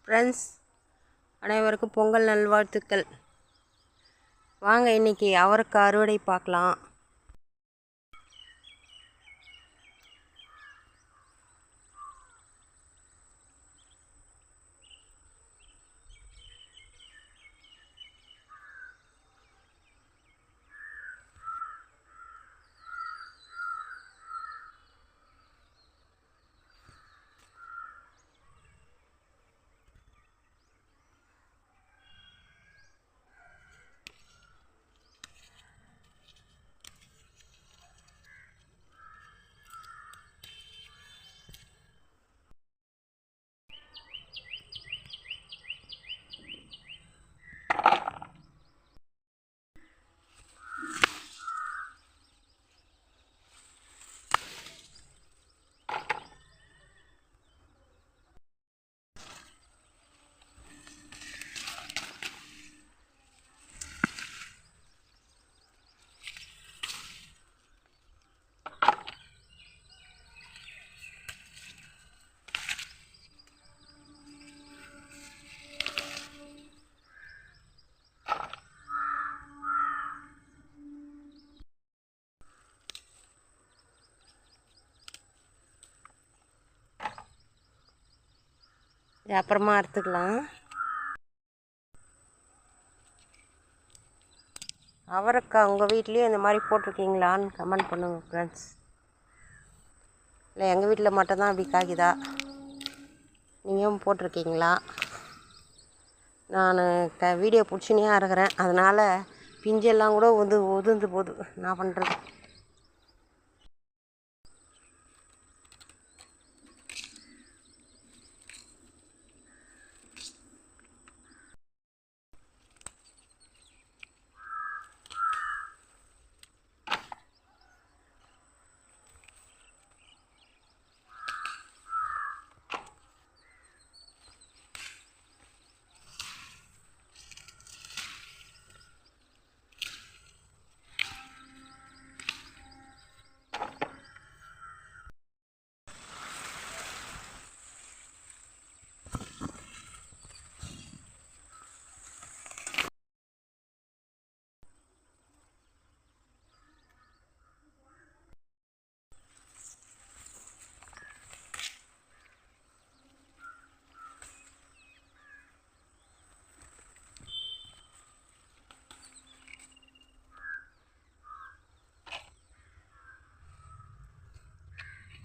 Friends, அனைவருக்கும் பொங்கல் நல்வாழ்த்துக்கள். வாங்க இன்றைக்கி அவரைக்காய் அறுவடை பார்க்கலாம். அப்புறமா அறுத்துக்கலாம். அவரைக்காய் உங்கள் வீட்லேயும் இந்த மாதிரி போட்டிருக்கீங்களான்னு கமெண்ட் பண்ணுங்கள் ஃப்ரெண்ட்ஸ். இல்லை எங்கள் வீட்டில் மட்டும்தான் அப்படி காய்க்குதா, நீங்களும் போட்டிருக்கீங்களா? நான் வீடியோ பிடிச்சினே இருக்கிறேன், அதனால் பிஞ்செல்லாம் கூட உதிர்ந்து போகுது. என்ன பண்ணுறது?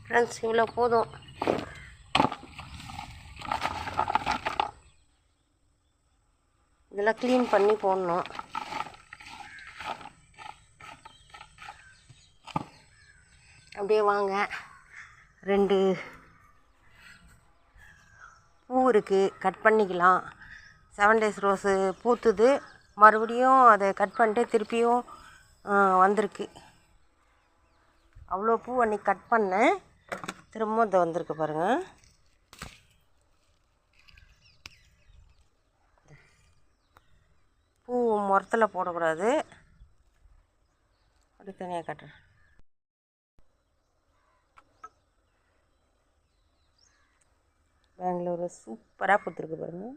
ஃப்ரெண்ட்ஸ், இவ்வளோ போதும். இதெல்லாம் க்ளீன் பண்ணி போடணும். அப்படியே வாங்க. 2 பூ இருக்குது, கட் பண்ணிக்கலாம். 7 days ரோஸு பூத்துது, மறுபடியும் அதை கட் பண்ணிட்டு திருப்பியும் வந்திருக்கு. அவ்வளோ பூ அன்றைக்கி கட் பண்ணேன், திரும்ப இதை வந்திருக்கு பாருங்கள். பூ முரத்தில் போடக்கூடாது, அப்படி தனியாக கட்டுறேன். பெங்களூர் சூப்பராக பூத்துருக்கு பாருங்கள்,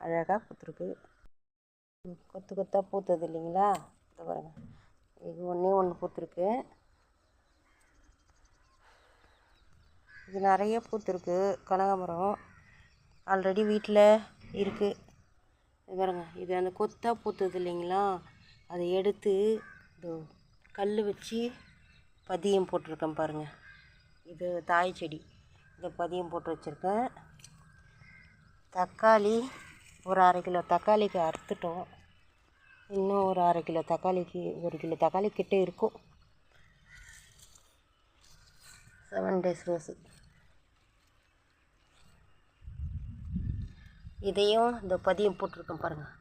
அழகாக பூத்துருக்கு. கொத்து கொத்தாக பூத்தது இல்லைங்களா? இதை பாருங்கள், இது ஒன்று பூத்துருக்கு. இது நிறைய பூத்துருக்கு. கனகாம்பரம் ஆல்ரெடி வீட்டில் இருக்குது. இது பாருங்க, இது அந்த கொத்தாக பூத்தது இல்லைங்களா, அதை எடுத்து இது கல் வச்சு பதியம் போட்டிருக்கேன் பாருங்கள். இது தாய் செடி, இதை பதியம் போட்டு வச்சுருக்கேன். தக்காளி ஒரு 1/2 கிலோ தக்காளிக்கு அறுத்துட்டோம். இன்னும் ஒரு 1/2 கிலோ தக்காளிக்கு 1 கிலோ தக்காளி கிட்டே இருக்கும். 7 days ரோஸு. இதையும் இந்த பதியம் போட்டிருக்கேன் பாருங்கள்.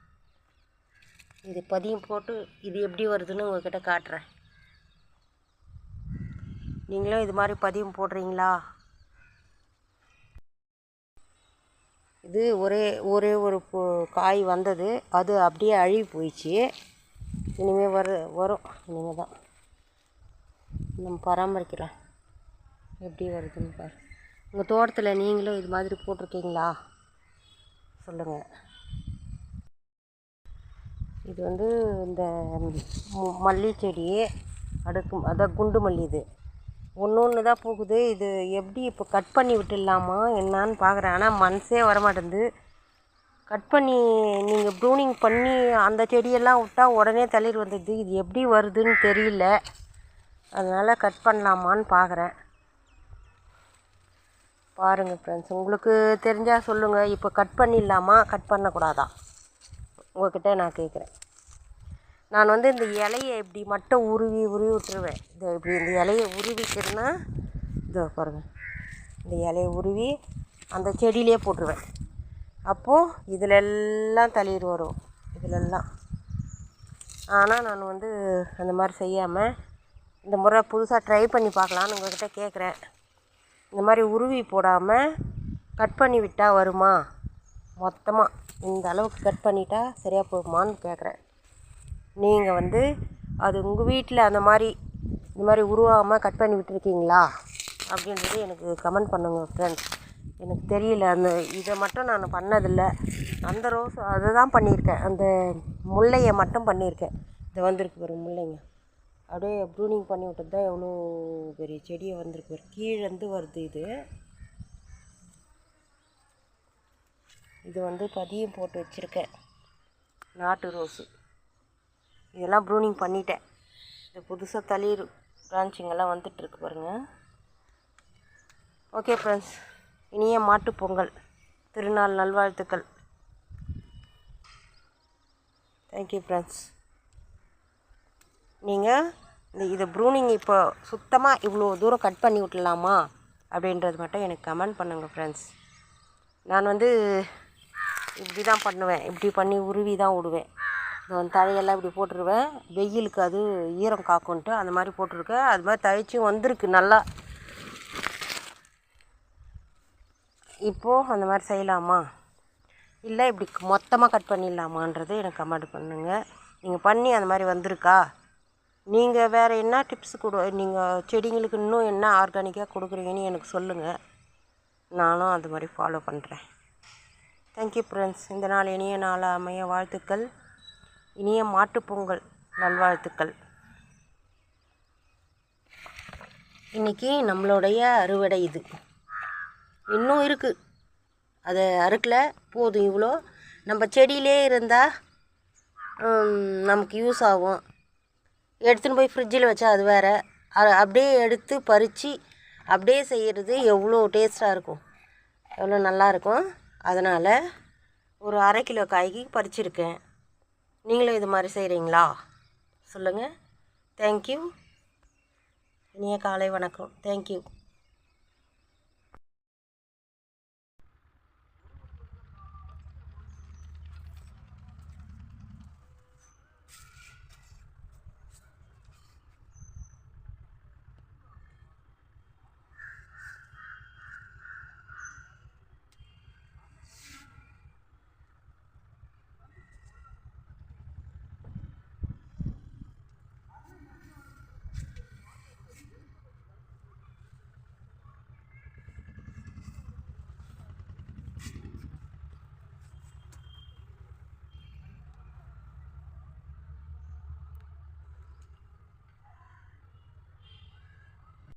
இது பதியம் போட்டு இது எப்படி வருதுன்னு உங்கள்கிட்ட காட்டுறேன். நீங்களும் இது மாதிரி பதியம் போடுறீங்களா? இது ஒரே ஒரு காய் வந்தது, அது அப்படியே அழுகி போயிடுச்சு. இனிமேல் வரும். இனிமேல் தான் நம்ம பராமரிக்கிறேன். எப்படி வருதுன்னு பாரு. உங்கள் தோட்டத்தில் நீங்களும் இது மாதிரி போட்டிருக்கீங்களா? சொல்லுங்கள். இது வந்து இந்த மல்லி செடி அதான் குண்டு மல்லி. இது ஒன்று தான் பூக்குது. இது எப்படி இப்போ கட் பண்ணி விட்டுடலாமா என்னான்னு பார்க்குறேன். ஆனால் மனசே வரமாட்டேங்குது. கட் பண்ணி நீங்கள் ப்ரூனிங் பண்ணி அந்த செடியெல்லாம் விட்டால் உடனே தளிர் வந்துடுது. இது எப்படி வருதுன்னு தெரியல. அதனால் கட் பண்ணலாமான்னு பார்க்குறேன். பாருங்கள் ஃப்ரெண்ட்ஸ், உங்களுக்கு தெரிஞ்சால் சொல்லுங்கள். இப்போ கட் பண்ணிடலாமா கட் பண்ணக்கூடாதா உங்கள்கிட்ட நான் கேட்குறேன். நான் வந்து இந்த இலையை இப்படி மட்டும் உருவி விட்டுருவேன். இப்படி இந்த இலையை உருவிக்கிறேன்னா இதோ பாருங்கள், இந்த இலையை உருவி அந்த செடியிலே போட்டுருவேன். அப்போது இதிலெல்லாம் தளிர் வரும், இதிலெல்லாம். ஆனால் நான் வந்து அந்த மாதிரி செய்யாமல் இந்த முறை புதுசாக ட்ரை பண்ணி பார்க்கலான்னு உங்கள்கிட்ட கேட்குறேன். இந்த மாதிரி உருவி போடாமல் கட் பண்ணி விட்டால் வருமா? மொத்தமாக இந்த அளவுக்கு கட் பண்ணிட்டா சரியாக போகுமான்னு கேட்குறேன். நீங்கள் வந்து அது உங்கள் வீட்டில் அந்த மாதிரி இந்த மாதிரி உருவாகாமல் கட் பண்ணி விட்டுருக்கீங்களா அப்படின்றது எனக்கு கமெண்ட் பண்ணுங்கள் ஃப்ரெண்ட்ஸ். எனக்கு தெரியல. இதை மட்டும் நான் பண்ணதில்லை. அந்த ரோஸ் அதை தான் பண்ணியிருக்கேன். அந்த முல்லையை மட்டும் பண்ணியிருக்கேன். இது வந்திருக்கு பாருங்க முல்லைங்க. அப்படியே ப்ரூனிங் பண்ணி விட்டது தான் எவ்வளோ பெரிய செடியை வந்திருக்கு பாரு. கீழேருந்து வருது இது. இது வந்து பதியம் போட்டு வச்சுருக்கேன், நாட்டு ரோஸு. இதெல்லாம் ப்ரூனிங் பண்ணிட்டேன். இது புதுசாக தளிர் பிரான்ச்சிங்கெல்லாம் வந்துட்டுருக்கு பாருங்கள். ஓகே ஃப்ரெண்ட்ஸ், இனிய மாட்டுப்பொங்கல் திருநாள் நல்வாழ்த்துக்கள். Thank you friends. நீங்கள் இதை ப்ரூனிங் இப்போ சுத்தமாக இவ்வளோ தூரம் கட் பண்ணி விட்டுலாமா அப்படின்றது மட்டும் எனக்கு கமெண்ட் பண்ணுங்கள் ஃப்ரெண்ட்ஸ். நான் வந்து இப்படி தான் பண்ணுவேன். இப்படி பண்ணி உருவி தான் விடுவேன். தழையெல்லாம் இப்படி போட்டுருவேன். வெயிலுக்கு அது ஈரம் காக்குன்ட்டு அந்த மாதிரி போட்டிருக்கேன். அது மாதிரி தழைச்சும் வந்திருக்கு நல்லா. இப்போது அந்த மாதிரி செய்யலாமா இல்லை இப்படி மொத்தமாக கட் பண்ணிடலாமான்றது எனக்கு கமெண்ட் பண்ணுங்கள். நீங்கள் பண்ணி அந்த மாதிரி வந்திருக்கா? நீங்கள் வேறு என்ன டிப்ஸ் நீங்கள் செடிங்களுக்கு இன்னும் என்ன ஆர்கானிக்காக கொடுக்குறீங்கன்னு எனக்கு சொல்லுங்கள். நானும் அது மாதிரி ஃபாலோ பண்ணுறேன். Thank you friends. இந்த நாள் இனிய நாளாக அமைய வாழ்த்துக்கள். இனிய மாட்டுப்பொங்கல் நல்வாழ்த்துக்கள். இன்றைக்கி நம்மளுடைய அறுவடை இது. இன்னும் இருக்குது, அதை அறுக்கலை. போதும் இவ்வளோ. நம்ம செடியிலே இருந்தால் நமக்கு யூஸ் ஆகும். எடுத்துன்னு போய் ஃப்ரிட்ஜில் வச்சா அது வேறு. அப்படியே எடுத்து பறித்து அப்படியே செய்கிறது எவ்வளோ டேஸ்ட்டாக இருக்கும், எவ்வளோ நல்லாயிருக்கும். அதனால் ஒரு 1/2 கிலோ காய்க்கு பறிச்சிருக்கேன். நீங்களும் இது மாதிரி செய்கிறீங்களா சொல்லுங்கள். தேங்க்யூ. இனிய காலை வணக்கம். தேங்க்யூ.